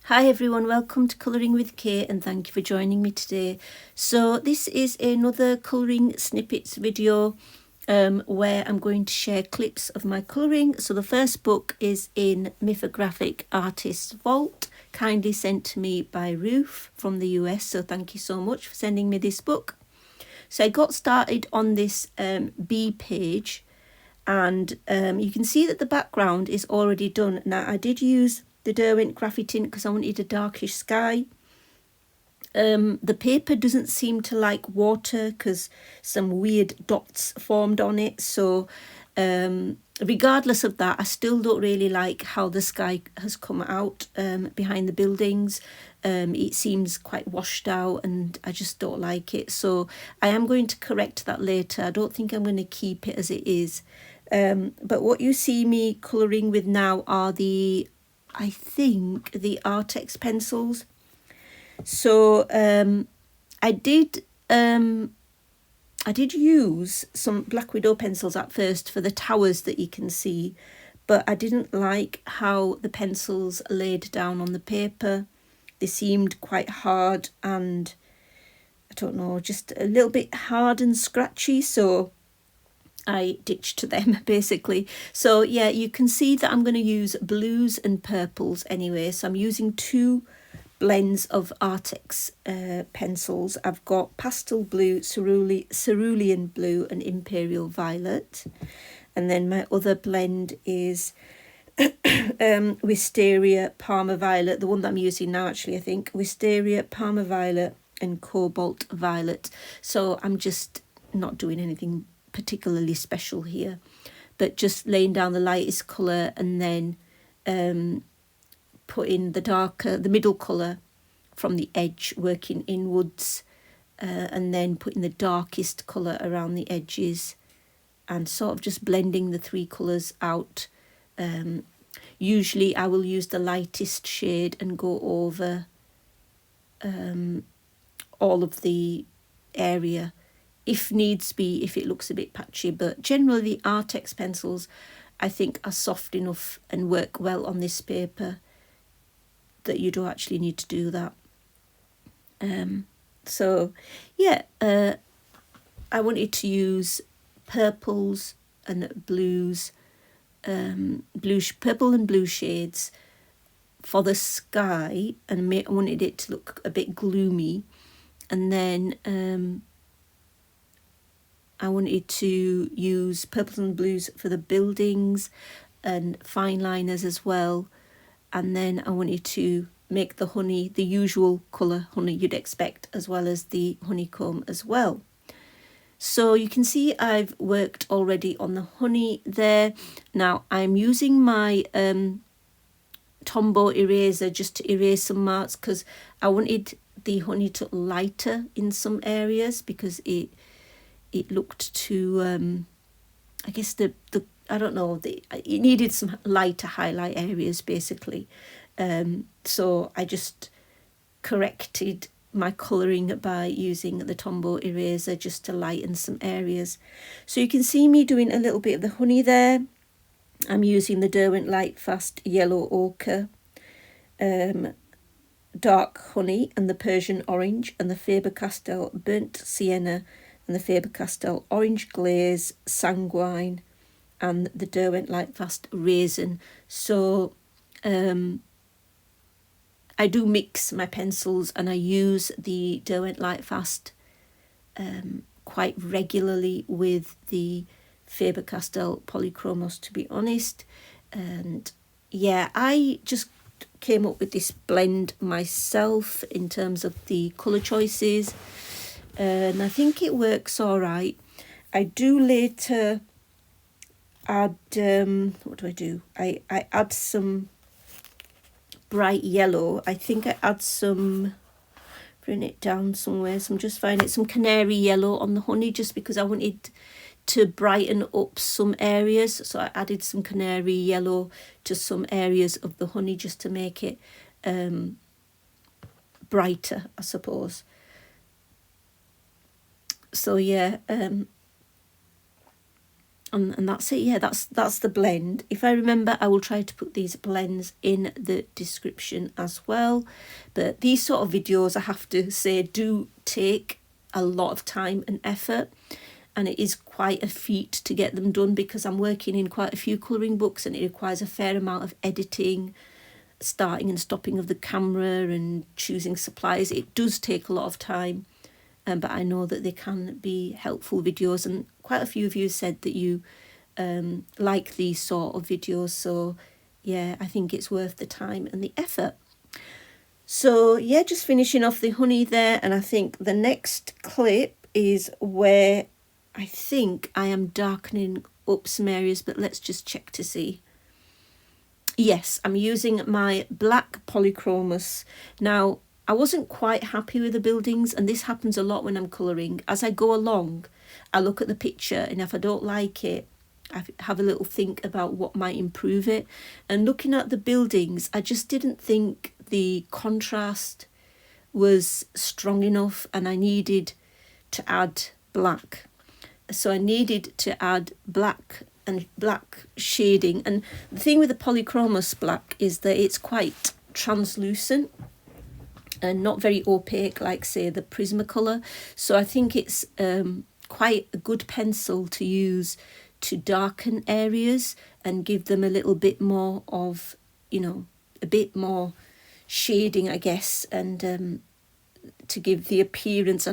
Hi everyone, welcome to Colouring with Kate and thank you for joining me today. So this is another colouring snippets video where I'm going to share clips of my colouring. So the first book is in Mythographic Artist's Vault, kindly sent to me by Ruth from the US, so thank you so much for sending me this book. So I got started on this B page and you can see that the background is already done. Now I did use the Derwent Graphite because I wanted a darkish sky. The paper doesn't seem to like water because some weird dots formed on it. So regardless of that, I still don't really like how the sky has come out behind the buildings. It seems quite washed out and I just don't like it. So I am going to correct that later. I don't think I'm going to keep it as it is. But what you see me colouring with now are I think the Artex pencils. So I did use some Black Widow pencils at first for the towers that you can see, but I didn't like how the pencils laid down on the paper. They seemed quite hard and I don't know, just a little bit hard and scratchy, so I ditched them basically. So yeah, you can see that I'm going to use blues and purples anyway. So I'm using two blends of Artex pencils. I've got pastel blue, cerulean blue and imperial violet. And then my other blend is Wisteria, Parma Violet, the one that I'm using now actually, I think. Wisteria, Parma Violet and Cobalt Violet. So I'm just not doing anything particularly special here, but just laying down the lightest colour and then put in the middle colour from the edge, working inwards, and then putting the darkest colour around the edges and sort of just blending the three colours out. Usually I will use the lightest shade and go over all of the area if needs be, if it looks a bit patchy, but generally the Artex pencils I think are soft enough and work well on this paper that you don't actually need to do that. So yeah, I wanted to use purples and blues, purple and blue shades for the sky, and I wanted it to look a bit gloomy, and then I wanted to use purples and blues for the buildings and fine liners as well. And then I wanted to make the honey the usual colour honey you'd expect, as well as the honeycomb as well. So you can see I've worked already on the honey there. Now I'm using my Tombow eraser just to erase some marks because I wanted the honey to lighter in some areas because it looked too I guess I don't know, it needed some lighter highlight areas basically. So I just corrected my colouring by using the Tombow eraser just to lighten some areas. So you can see me doing a little bit of the honey there. I'm using the Derwent Lightfast Yellow Ochre, Dark Honey and the Persian Orange and the Faber-Castell Burnt Sienna and the Faber-Castell Orange Glaze Sanguine and the Derwent Lightfast Raisin. So I do mix my pencils and I use the Derwent Lightfast quite regularly with the Faber-Castell Polychromos, to be honest. And yeah, I just came up with this blend myself in terms of the colour choices, and I think it works all right. I do later add, what do? I add some bright yellow. I think I add some, bring it down somewhere, so I'm just finding some canary yellow on the honey just because I wanted to brighten up some areas. So I added some canary yellow to some areas of the honey just to make it brighter, I suppose. So yeah, on and that's it. Yeah, that's the blend. If I remember, I will try to put these blends in the description as well. But these sort of videos, I have to say, do take a lot of time and effort, and it is quite a feat to get them done because I'm working in quite a few colouring books and it requires a fair amount of editing, starting and stopping of the camera and choosing supplies. It does take a lot of time. But I know that they can be helpful videos, and quite a few of you said that you like these sort of videos. So yeah, I think it's worth the time and the effort. So yeah, just finishing off the honey there, and I think the next clip is where I think I am darkening up some areas, but let's just check to see. Yes, I'm using my black polychromos. Now, I wasn't quite happy with the buildings, and this happens a lot when I'm colouring. As I go along, I look at the picture, and if I don't like it, I have a little think about what might improve it. And looking at the buildings, I just didn't think the contrast was strong enough, and I needed to add black. So I needed to add black and black shading. And the thing with the polychromos black is that it's quite translucent and not very opaque like, say, the Prismacolor. So I think it's quite a good pencil to use to darken areas and give them a little bit more of, you know, a bit more shading, I guess, and to give the appearance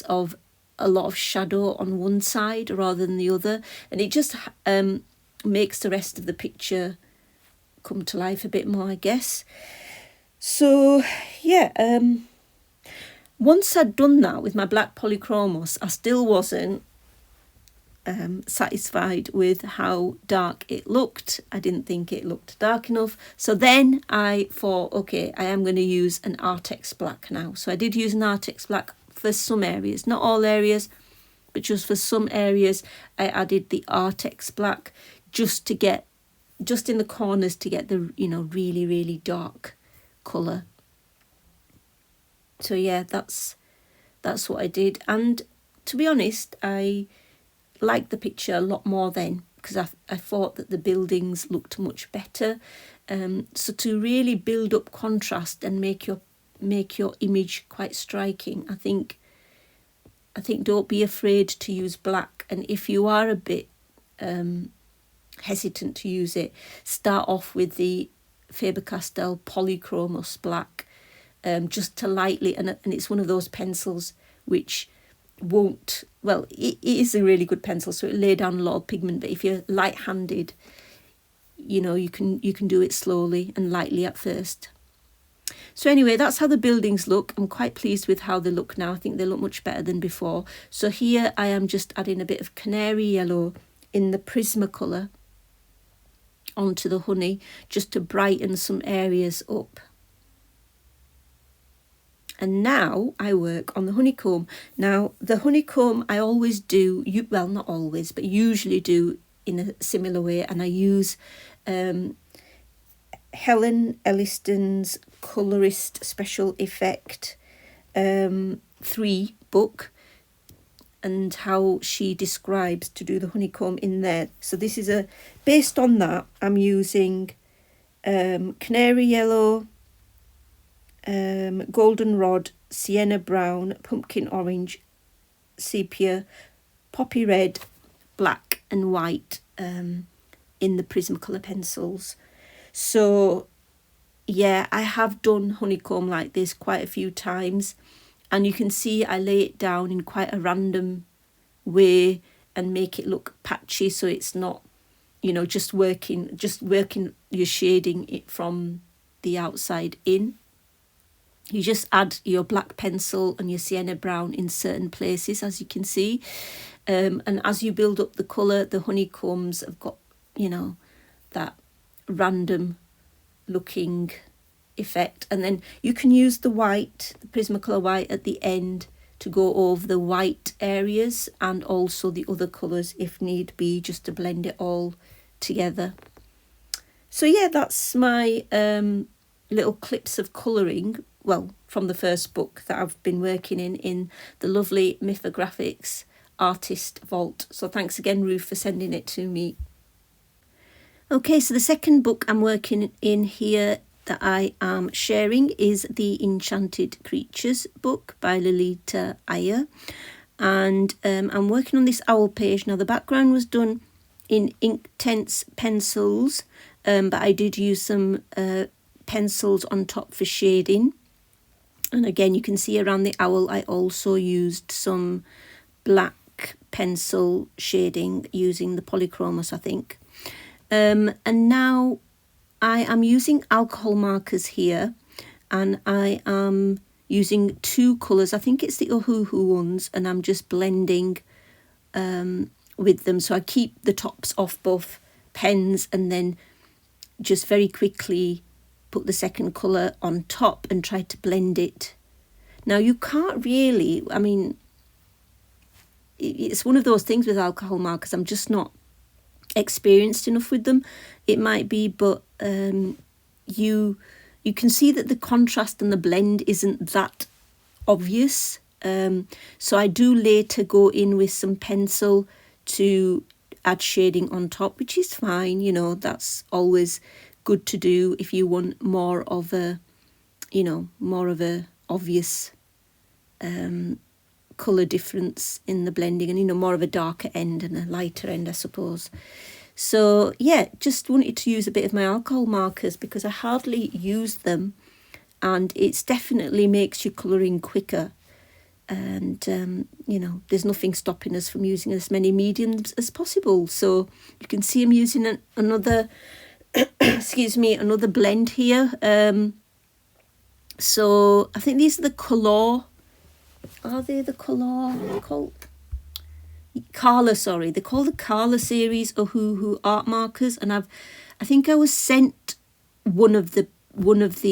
of a lot of shadow on one side rather than the other. And it just makes the rest of the picture come to life a bit more, I guess. So yeah, once I'd done that with my black polychromos, I still wasn't satisfied with how dark it looked. I didn't think it looked dark enough. So then I thought, okay, I am going to use an Artex black now. So I did use an Artex black for some areas, not all areas, but just for some areas I added the Artex black just in the corners to get the, you know, really, really dark colour. So yeah, that's what I did. And to be honest, I liked the picture a lot more then because I thought that the buildings looked much better. So to really build up contrast and make your image quite striking, I think don't be afraid to use black. And if you are a bit hesitant to use it, start off with the Faber-Castell Polychromos black, just to lightly, and it's one of those pencils which won't, well, it is a really good pencil, so it lay down a lot of pigment, but if you're light-handed, you know, you can do it slowly and lightly at first. So anyway, that's how the buildings look. I'm quite pleased with how they look now. I think they look much better than before. So here I am just adding a bit of canary yellow in the Prismacolor onto the honey, just to brighten some areas up. And now I work on the honeycomb. Now the honeycomb I always do, well, not always, but usually do in a similar way, and I use Helen Elliston's Colorist Special Effect 3 book, and how she describes to do the honeycomb in there. So this is based on that, I'm using canary yellow, goldenrod, sienna brown, pumpkin orange, sepia, poppy red, black and white in the Prismacolor pencils. So yeah, I have done honeycomb like this quite a few times, and you can see I lay it down in quite a random way and make it look patchy, so it's not, you know, just working your shading it from the outside in. You just add your black pencil and your sienna brown in certain places, as you can see, and as you build up the colour, the honeycombs have got, you know, that random looking effect. And then you can use the white, the Prismacolor white at the end to go over the white areas, and also the other colours if need be, just to blend it all together. So yeah, that's my little clips of colouring, well, from the first book that I've been working in the lovely Mythographics Artist Vault. So thanks again, Ruth, for sending it to me. Okay, so the second book I'm working in here that I am sharing is the Enchanted Creatures book by Lolita Ayer. And I'm working on this owl page. Now, the background was done in Inktense pencils, but I did use some pencils on top for shading. And again, you can see around the owl, I also used some black pencil shading using the Polychromos, I think. And now I am using alcohol markers here, and I am using two colours. I think it's the Ohuhu ones, and I'm just blending with them. So I keep the tops off both pens and then just very quickly put the second colour on top and try to blend it. Now, you can't really, I mean, it's one of those things with alcohol markers. I'm just not experienced enough with them. It might be, but you can see that the contrast and the blend isn't that obvious. So I do later go in with some pencil to add shading on top, which is fine. You know, that's always good to do if you want more of a, more of a obvious colour difference in the blending, and more of a darker end and a lighter end, I suppose. So yeah, just wanted to use a bit of my alcohol markers because I hardly use them, and it's definitely makes your colouring quicker. And there's nothing stopping us from using as many mediums as possible. So you can see I'm using another another blend here. So I think these are the Color. Are they the Color? They're called Carla, sorry. They're called the Carla series Ohuhu art markers, and I think I was sent one of the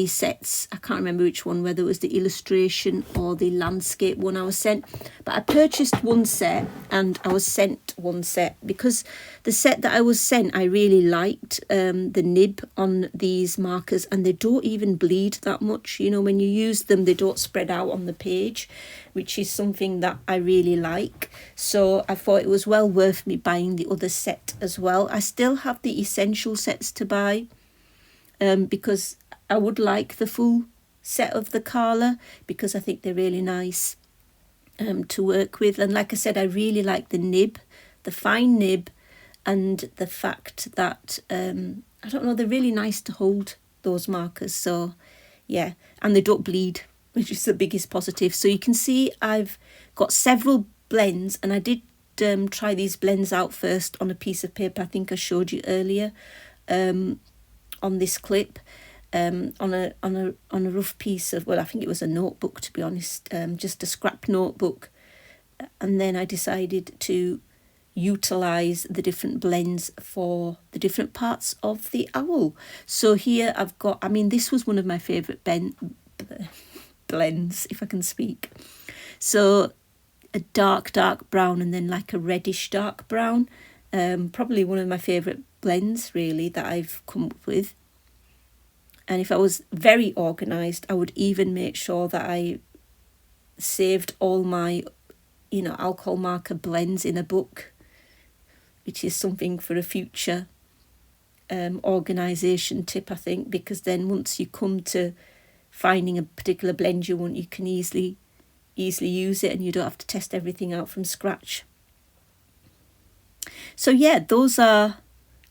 sets. I can't remember which one, whether it was the illustration or the landscape one I was sent. But I purchased one set and I was sent one set because the set that I was sent, I really liked the nib on these markers, and they don't even bleed that much. When you use them, they don't spread out on the page, which is something that I really like. So I thought it was well worth me buying the other set as well. I still have the essential sets to buy because I would like the full set of the Carla because I think they're really nice to work with. And like I said, I really like the nib, the fine nib, and the fact that, I don't know, they're really nice to hold, those markers. So yeah, and they don't bleed, which is the biggest positive. So you can see I've got several blends, and I did try these blends out first on a piece of paper. I think I showed you earlier on this clip. On a rough piece of, well, I think it was a notebook, to be honest, just a scrap notebook. And then I decided to utilise the different blends for the different parts of the owl. So here I've got, this was one of my favourite blends, if I can speak. So a dark brown and then like a reddish dark brown. Probably one of my favourite blends, really, that I've come up with. And if I was very organised, I would even make sure that I saved all my, alcohol marker blends in a book, which is something for a future organisation tip, I think, because then once you come to finding a particular blend you want, you can easily use it, and you don't have to test everything out from scratch. So yeah,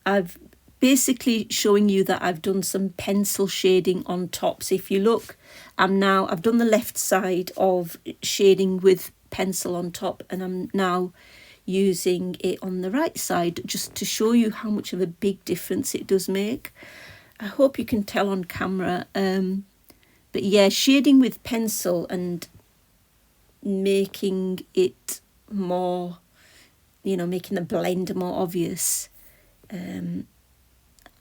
I've basically showing you that I've done some pencil shading on top. So if you look, I've done the left side of shading with pencil on top, and I'm now using it on the right side just to show you how much of a big difference it does make. I hope you can tell on camera. But yeah, shading with pencil and making it more, making the blend more obvious,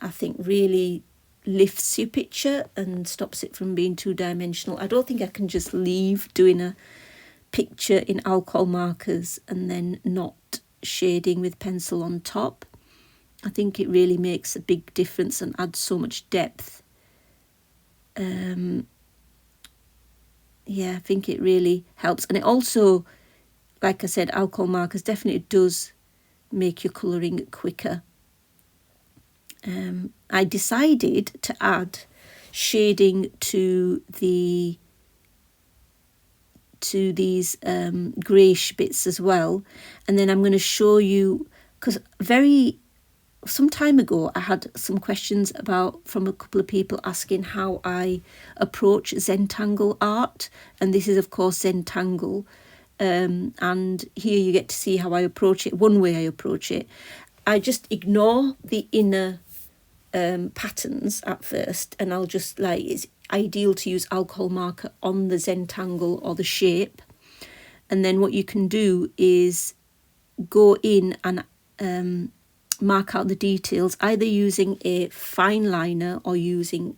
I think really lifts your picture and stops it from being two-dimensional. I don't think I can just leave doing a picture in alcohol markers and then not shading with pencil on top. I think it really makes a big difference and adds so much depth. Yeah, I think it really helps. And it also like I said, alcohol markers definitely does make your colouring quicker. I decided to add shading to these greyish bits as well, and then I'm going to show you, because some time ago I had some questions from a couple of people asking how I approach zentangle art, and this is of course zentangle, and here you get to see how I approach it. One way I approach it, I just ignore the inner patterns at first, and I'll just it's ideal to use alcohol marker on the zentangle or the shape, and then what you can do is go in and mark out the details, either using a fine liner or using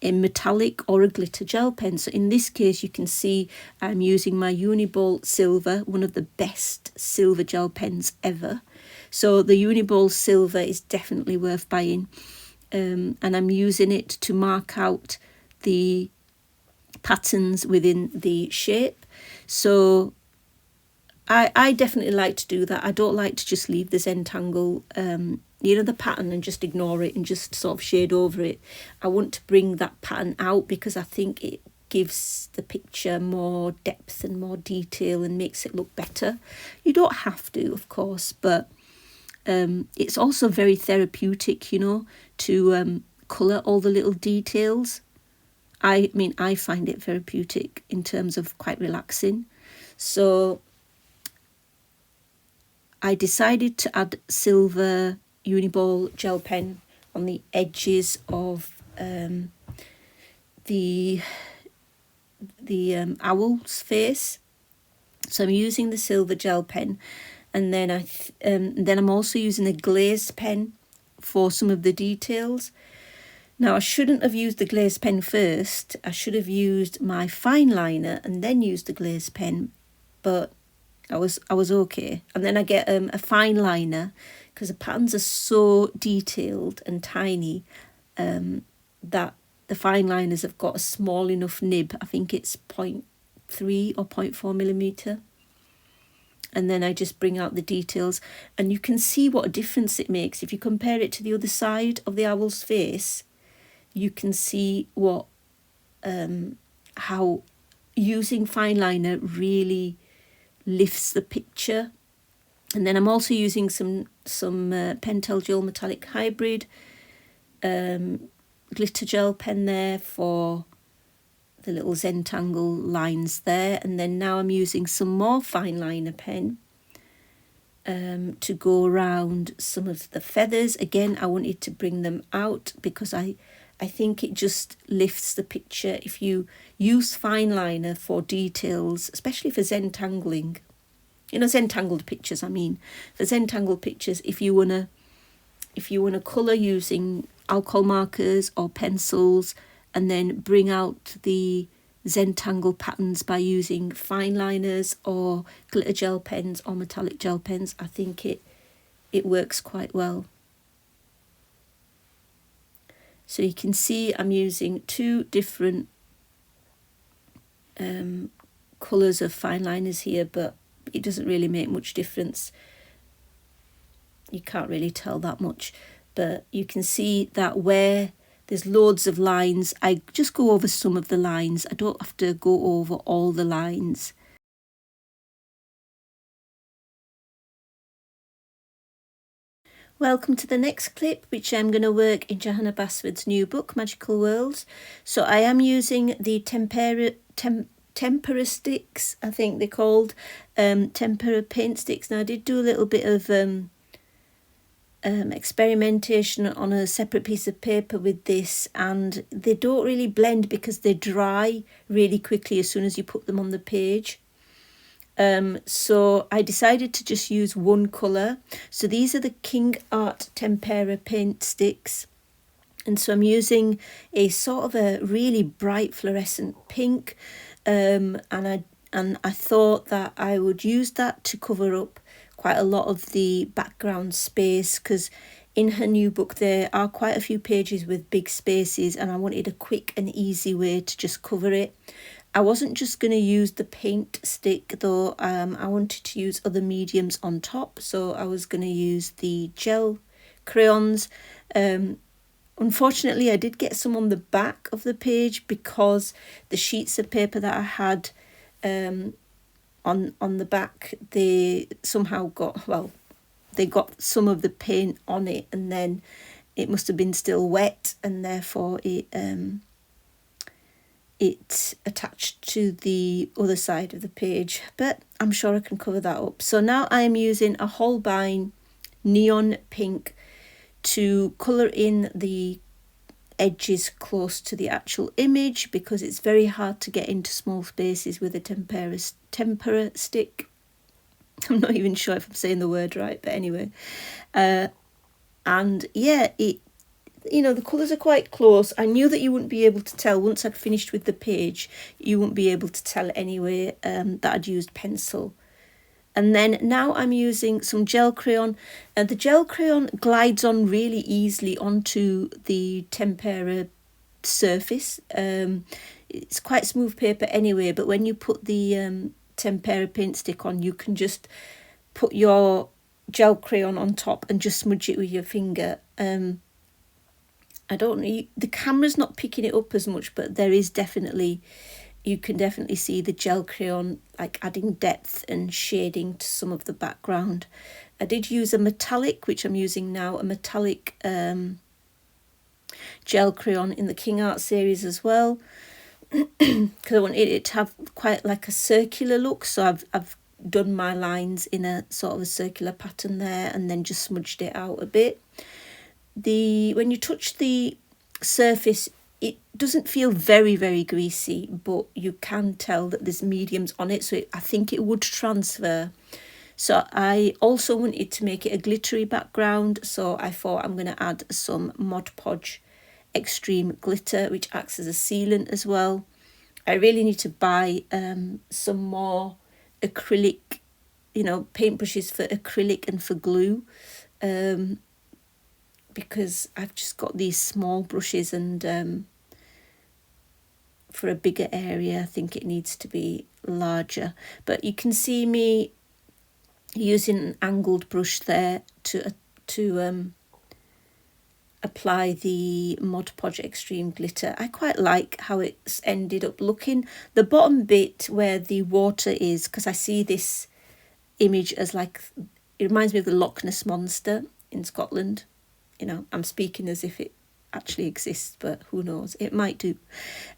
a metallic or a glitter gel pen. So in this case you can see I'm using my Uniball Silver, one of the best silver gel pens ever. So the Uniball Silver is definitely worth buying. And I'm using it to mark out the patterns within the shape. So I definitely like to do that. I don't like to just leave the zentangle, the pattern, and just ignore it and just sort of shade over it. I want to bring that pattern out because I think it gives the picture more depth and more detail and makes it look better. You don't have to, of course, but it's also very therapeutic, to colour all the little details. I mean, I find it therapeutic in terms of quite relaxing. So I decided to add silver Uniball gel pen on the edges of the owl's face. So I'm using the silver gel pen, and then I'm also using a glazed pen for some of the details. Now I shouldn't have used the glazed pen first. I should have used my fine liner and then used the glazed pen, but I was okay. And then I get a fine liner because the patterns are so detailed and tiny that the fine liners have got a small enough nib. I think it's 0.3 or 0.4 millimeter. And then I just bring out the details, and you can see what a difference it makes. If you compare it to the other side of the owl's face, you can see how using fine liner really lifts the picture. And then I'm also using some Pentel Gel Metallic Hybrid glitter gel pen there for the little zentangle lines there. And then now I'm using some more fine liner pen to go around some of the feathers. Again, I wanted to bring them out because I think it just lifts the picture if you use fine liner for details, especially for zentangling. Zentangled pictures, I mean. For zentangled pictures, if you wanna colour using alcohol markers or pencils, and then bring out the zentangle patterns by using fine liners or glitter gel pens or metallic gel pens, I think it works quite well. So you can see I'm using two different colours of fine liners here, but it doesn't really make much difference. You can't really tell that much, but you can see that where there's loads of lines, I just go over some of the lines. I don't have to go over all the lines. Welcome to the next clip, which I'm going to work in Johanna Basford's new book, Magical Worlds. So I am using the tempera sticks, I think they're called, tempera paint sticks. Now I did do a little bit of experimentation on a separate piece of paper with this, and they don't really blend because they dry really quickly as soon as you put them on the page. So I decided to just use one colour. So these are the King Art Tempera paint sticks, and so I'm using a sort of a really bright fluorescent pink, and I thought that I would use that to cover up quite a lot of the background space, because in her new book there are quite a few pages with big spaces, and I wanted a quick and easy way to just cover it. I wasn't just going to use the paint stick though. I wanted to use other mediums on top, so I was going to use the gel crayons. Unfortunately, I did get some on the back of the page because the sheets of paper that I had on the back, they somehow got, well, they got some of the paint on it, and then it must have been still wet, and therefore it attached to the other side of the page, but I'm sure I can cover that up. So now I'm using a Holbein neon pink to colour in the edges close to the actual image, because it's very hard to get into small spaces with a tempera stick. I'm not even sure if I'm saying the word right, but anyway. And yeah, the colours are quite close. I knew that you wouldn't be able to tell once I'd finished with the page. You wouldn't be able to tell anyway that I'd used pencil. And then now I'm using some gel crayon. And the gel crayon glides on really easily onto the tempera surface. It's quite smooth paper anyway, but when you put the tempera paint stick on, you can just put your gel crayon on top and just smudge it with your finger. I don't know, the camera's not picking it up as much, but there is definitely, you can definitely see the gel crayon like adding depth and shading to some of the background. I did use a metallic, which I'm using now, a metallic gel crayon in the King Art series as well, because I wanted it to have quite like a circular look. So I've done my lines in a sort of a circular pattern there, and then just smudged it out a bit. When you touch the surface, it doesn't feel very, very greasy, but you can tell that there's mediums on it, so I think it would transfer. So I also wanted to make it a glittery background, so I thought I'm going to add some Mod Podge Extreme Glitter, which acts as a sealant as well. I really need to buy some more acrylic, paintbrushes for acrylic and for glue, because I've just got these small brushes, and for a bigger area I think it needs to be larger. But you can see me using an angled brush there to apply the Mod Podge Extreme Glitter. I quite like how it's ended up looking. The bottom bit where the water is, because I see this image as like, it reminds me of the Loch Ness Monster in Scotland. I'm speaking as if it actually exists, but who knows, it might do.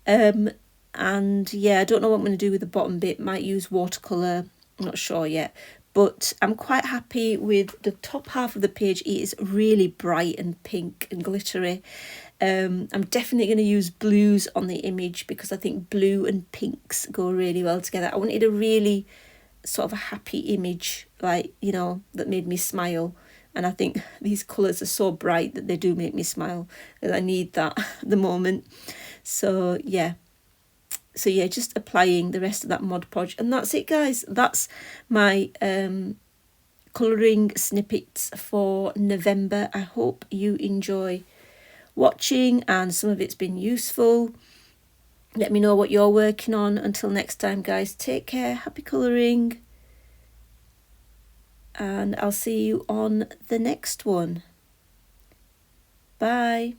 And yeah, I don't know what I'm going to do with the bottom bit. Might use watercolour, I'm not sure yet, but I'm quite happy with the top half of the page. It is really bright and pink and glittery. I'm definitely going to use blues on the image, because I think blue and pinks go really well together. I wanted a really sort of a happy image, like, that made me smile. And I think these colours are so bright that they do make me smile, and I need that at the moment. So yeah, just applying the rest of that Mod Podge, and that's it, guys. That's my colouring snippets for November. I hope you enjoy watching and some of it's been useful. Let me know what you're working on. Until next time, guys, take care, happy colouring, and I'll see you on the next one. Bye.